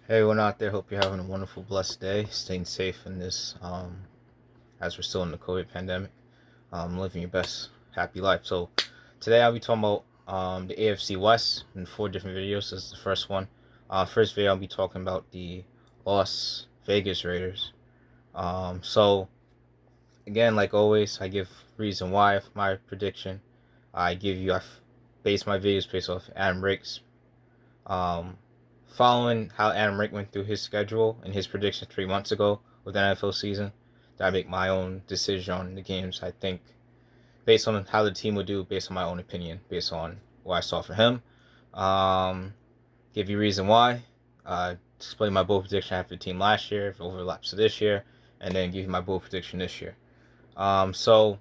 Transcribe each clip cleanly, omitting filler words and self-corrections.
Hey everyone out there, hope you're having a wonderful, blessed day, staying safe in this, as we're still in the COVID pandemic, living your best, happy life. So today I'll be talking about the AFC West in 4 different videos. This is the first one. First video I'll be talking about the Las Vegas Raiders. So again, like always, I give reason why for my prediction. I base my videos based off Adam Rick's um, following how Adam Rick went through his schedule and his prediction 3 months ago with the NFL season, that I make my own decision on the games. I think based on how the team would do, based on my own opinion, based on what I saw for him. Um, Give you reason why. Explain my bold prediction after the team last year, if it overlaps to this year, and then give you my bold prediction this year. So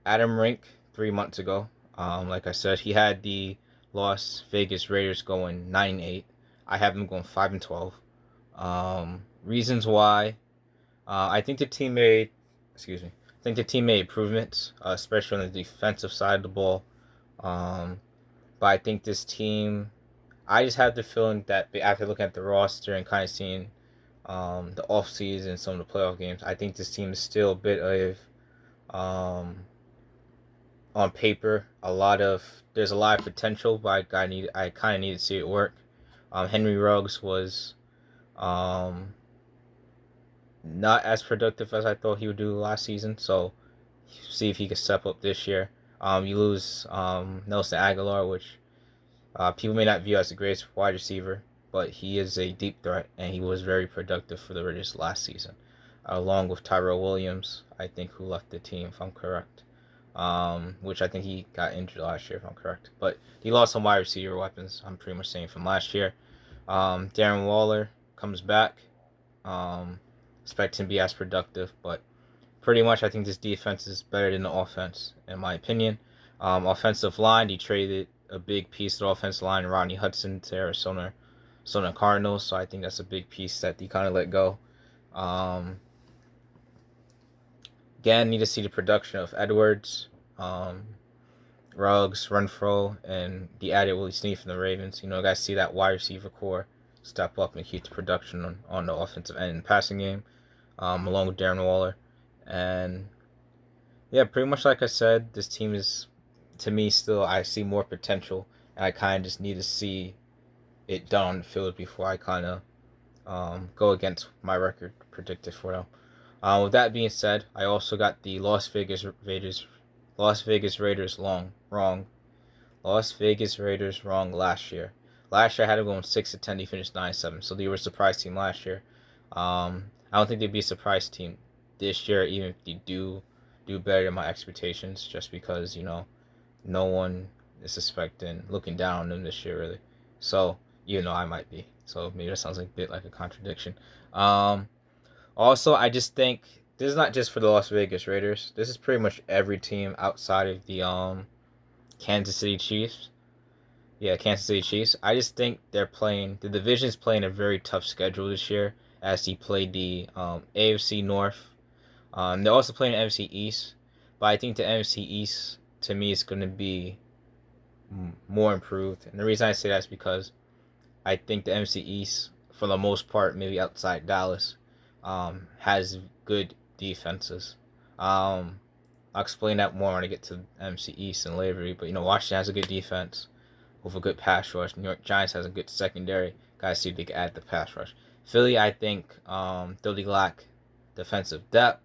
Adam Rink 3 months ago, like I said, he had the Las Vegas Raiders going 9-8. I have them going 5-12. Reasons why? I think the team made, excuse me, I think the team made improvements, especially on the defensive side of the ball. Um, but I think this team, I just have the feeling that after looking at the roster and kind of seeing the offseason, some of the playoff games, I think this team is still a bit of um, on paper there's a lot of potential, but I kind of need to see it work. Henry Ruggs was um, not as productive as I thought he would do last season, so see if he can step up this year. You lose Nelson Aguilar, which people may not view as the greatest wide receiver, but he is a deep threat, and he was very productive for the Raiders last season, along with Tyrell Williams, I think, who left the team, if I'm correct. Which I think he got injured last year, if I'm correct. But he lost some wide receiver weapons, I'm pretty much saying, from last year. Darren Waller comes back. Um, Expect him to be as productive, but pretty much I think this defense is better than the offense, in my opinion. Offensive line, he traded a big piece of the offensive line, Rodney Hudson, to Arizona Cardinals, so I think that's a big piece that he kind of let go. Um, Again, need to see the production of Edwards, Ruggs, Renfrow, and the added Willie Snead from the Ravens. Guys see that wide receiver core step up and keep the production on the offensive end in the passing game, along with Darren Waller. And yeah, pretty much like I said, this team is, to me, still, I see more potential, and I kind of just need to see it done on the field before I kind of go against my record predicted for them. With that being said, I also got the Las Vegas Raiders wrong. Las Vegas Raiders wrong last year. Last year I had them going 6-10. They finished 9-7, so they were a surprise team last year. I don't think they'd be a surprise team this year, even if they do better than my expectations. Just because no one is suspecting looking down on them this year really. So I might be. So maybe that sounds like a bit like a contradiction. Um, Also, I just think this is not just for the Las Vegas Raiders. This is pretty much every team outside of the Kansas City Chiefs. Yeah, Kansas City Chiefs. I just think the division's playing a very tough schedule this year as he played the AFC North. They're also playing the NFC East, but I think the NFC East to me is going to be more improved. And the reason I say that is because I think the NFC East, for the most part, maybe outside Dallas, has good defenses. I'll explain that more when I get to NFC East and later. But Washington has a good defense with a good pass rush. New York Giants has a good secondary. Guys see if they can add the pass rush. Philly, I think, though they lack defensive depth,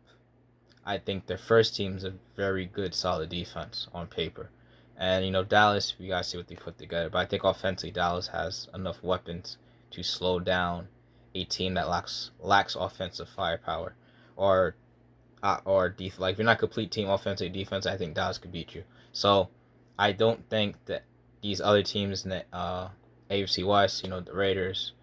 I think their first team is a very good, solid defense on paper. And Dallas, we gotta see what they put together. But I think offensively, Dallas has enough weapons to slow down a team that lacks offensive firepower, or like if you're not a complete team offensive defense, I think Dallas could beat you. So I don't think that these other teams in the AFC West, the Raiders,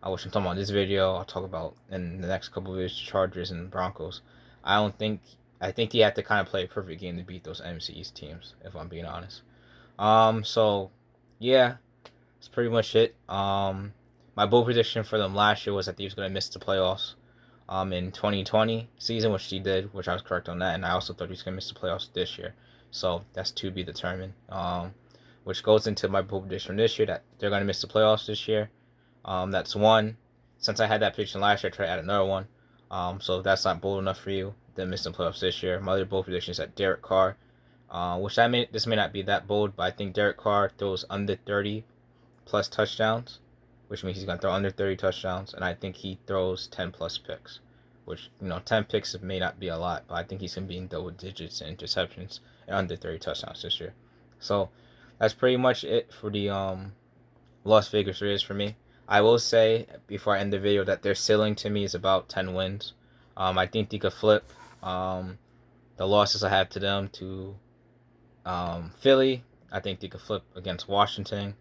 which I'm talking about in this video, I'll talk about in the next couple of videos, Chargers and Broncos. I don't think I think you have to kind of play a perfect game to beat those NFC East teams, if I'm being honest. So yeah, that's pretty much it. My bold prediction for them last year was that they was gonna miss the playoffs. In 2020 season, which he did, which I was correct on that, and I also thought he was gonna miss the playoffs this year. So that's to be determined. Which goes into my bold prediction this year that they're gonna miss the playoffs this year. That's one. Since I had that prediction last year, I try to add another one. So if that's not bold enough for you, then miss the playoffs this year. My other bold prediction is that Derek Carr, this may not be that bold, but I think Derek Carr throws under 30 plus touchdowns, which means he's going to throw under 30 touchdowns, and I think he throws 10 plus picks, which, 10 picks may not be a lot, but I think he's going to be in double digits and interceptions and under 30 touchdowns this year. So that's pretty much it for the Las Vegas Raiders for me. I will say before I end the video that their ceiling to me is about 10 wins. I think they could flip the losses I have to them to Philly. I think they could flip against Washington.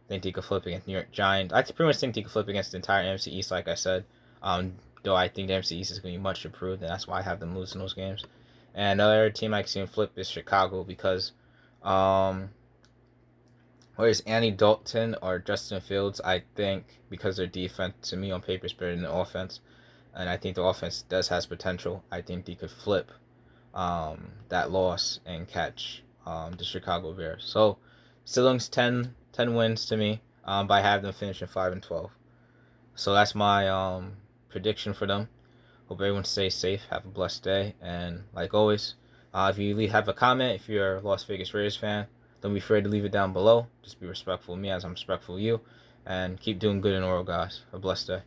I think they could flip against New York Giants. I pretty much think they could flip against the entire NFC East, like I said. Though I think the NFC East is going to be much improved, and that's why I have them losing those games. And another team I can see them flip is Chicago because whether it's Andy Dalton or Justin Fields, I think because their defense to me on paper is better than the offense, and I think the offense has potential. I think they could flip that loss and catch the Chicago Bears. So ceiling's 10 wins to me, but I have them finishing 5-12. So that's my prediction for them. Hope everyone stays safe. Have a blessed day, and like always, if you have a comment, if you're a Las Vegas Raiders fan, don't be afraid to leave it down below. Just be respectful of me as I'm respectful of you, and keep doing good in oral, guys. Have a blessed day.